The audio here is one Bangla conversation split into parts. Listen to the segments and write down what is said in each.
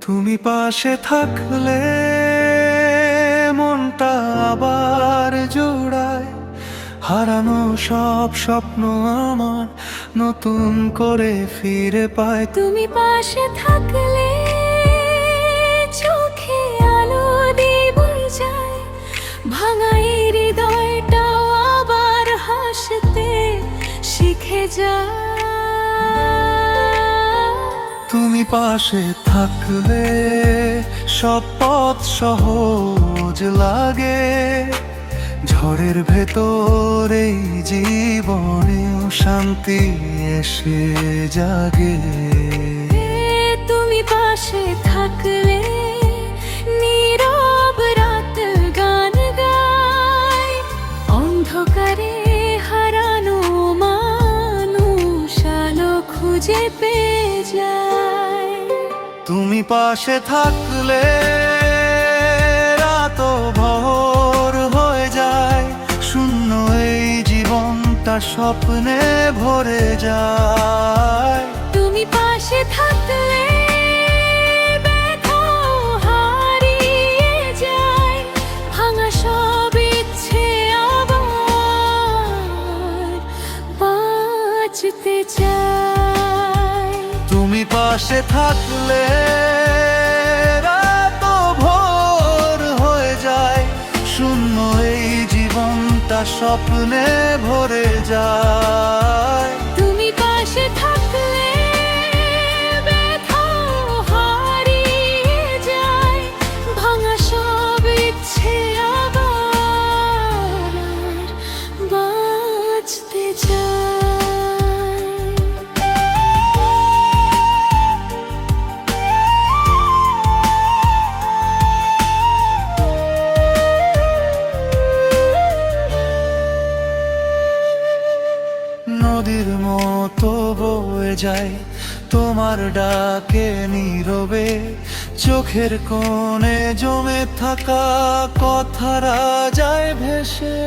তুমি পাশে থাকলে মনটা আবার জোড়ায়, হারানো সব স্বপ্ন আমার নতুন করে ফিরে পায়। তুমি পাশে থাকলে চোখে আলো দিয়ে বই যায়, ভাঙা এই হৃদয়টাও আবার হাসতে শিখে যায়। তুমি পাশে থাকলে সব পথ সহজ লাগে, ঝড়ের ভেতরে জীবনেও শান্তি এসে জাগে। তুমি পাশে থাকলে নীরব রাত গান গায়, অন্ধকারে হারানো মানুষ আলো খুঁজে পেয়ে যায়। তুমি পাশে থাকলে রাত ভোর হয়ে যায়, শূন্য এই জীবনটা স্বপ্নে ভরে যায়। তুমি পাশে থাকলে ব্যথাও হারিয়ে যায়, ভাঙা সব ইচ্ছে আবার বাঁচতে চায়। তুমি পাশে থাকলে রাত ভোর হয়ে যায়, শূন্য এই জীবনটা স্বপ্নে ভরে যায়। তুমি পাশে থাকলে ব্যথাও হারিয়ে যায়, ভাঙা সব ইচ্ছে আবার বাঁচতে চায়। নদীর মতো বয়ে যায় তোমার ডাকে নীরবে, চোখের কোণে জমে থাকা কথারা যায় ভেসে।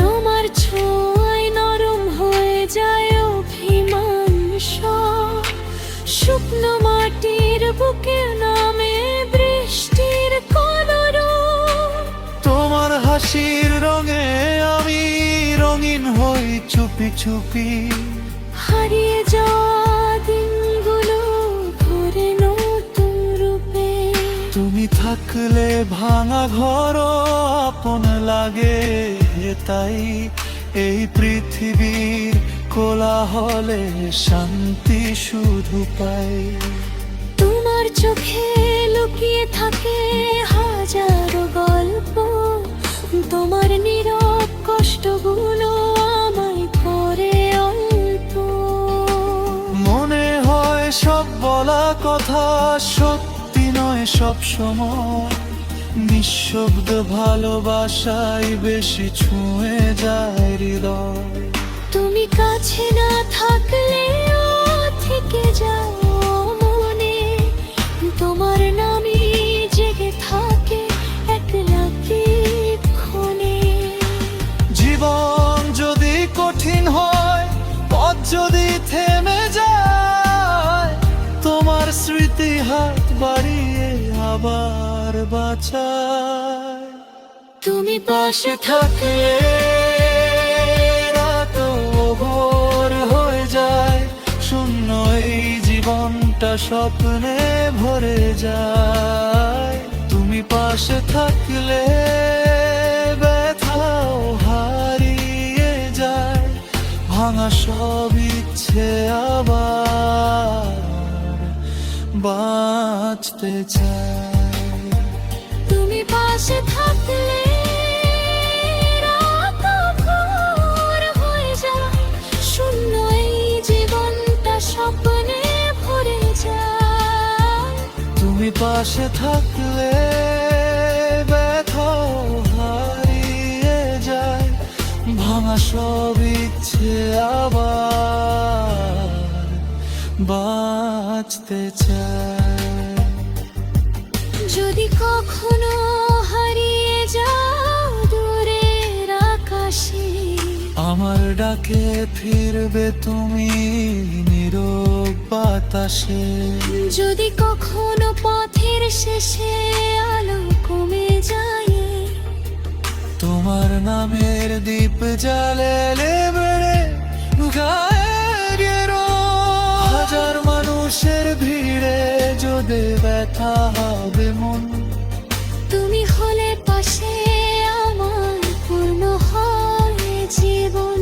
তোমার ছোঁয়ায় নরম হয়ে যায় অভিমান সব, শুকনো মাটির বুকে নামে বৃষ্টির কলরব। তোমার হাসির রঙে আমি রঙিন হই চুপি চুপি, হারিয়ে যাওয়া দিনগুলো ভরে নতুন রূপে। তুমি থাকলে ভাঙা ঘরও আপন লাগে, তাই এই পৃথিবীর কোলাহলে শান্তি শুধু পাই। তোমার চোখে লুকিয়ে থাকে হাজারো গল্প, তোমার নীরব কষ্টগুলো আমায় করে অল্প। মনে হয় সব বলা কথা সত্যি নয় সব সময়, নিঃশব্দ ভালোবাসাই বেশি ছুঁয়ে যায় হৃদয়। তুমি কাছে না থাকলেও থেকে যাও মনে, তোমার নামই জেগে থাকে একলা ক্ষণে। জীবন যদি কঠিন হয়, পথ যদি থেমে যায়, তোমার স্মৃতি হাত বাড়িয়ে আবার বাঁচায়। তুমি পাশে থাকলে রাত ভোর হয়ে যায়, শূন্য এই জীবনটা স্বপ্নে ভরে যায়। তুমি পাশে থাকলে ব্যথাও হারিয়ে যায়, ভাঙা সব ইচ্ছে আবার বাঁচতে চায়। তুমি পাশে থাকলে রাত ভোর হয়ে যায়, শূন্য এই জীবনটা স্বপ্নে ভরে যায়। তুমি পাশে থাকলে ব্যথাও হারিয়ে যায়, ভাঙা সব ইচ্ছে আবার বাঁচতে চায়। যদি কখনো হারিয়ে যাও দূরের আকাশে, আমার ডাকে ফিরবে তুমি নীরব বাতাসে। যদি কখনো পথের শেষে আলো কমে যায়, তোমার নামের দীপ জ্বালে বেড়ে গায়ের হাজার মানুষের ভিড়ে যদি ব্যথা হবে মন, তুমি হলে পাশে আমার পূর্ণ হয় জীবন।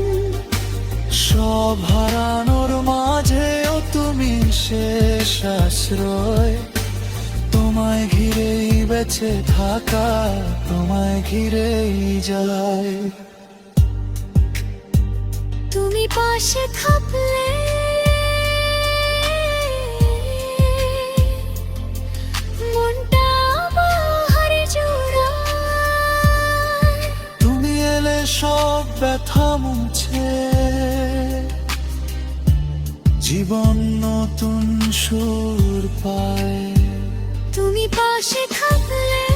সব হারানোর মাঝেও তুমি শেষ আশ্রয়। তোমায় ঘিরেই বেঁচে থাকা, তোমায় ঘিরেই যায়। তুমি পাশে থাকলে মনটা আমার জোড়ায়। তুমি এলে সব ব্যথা মুছে, জীবন নতুন সুর পায়। তুমি পাশে থাকলে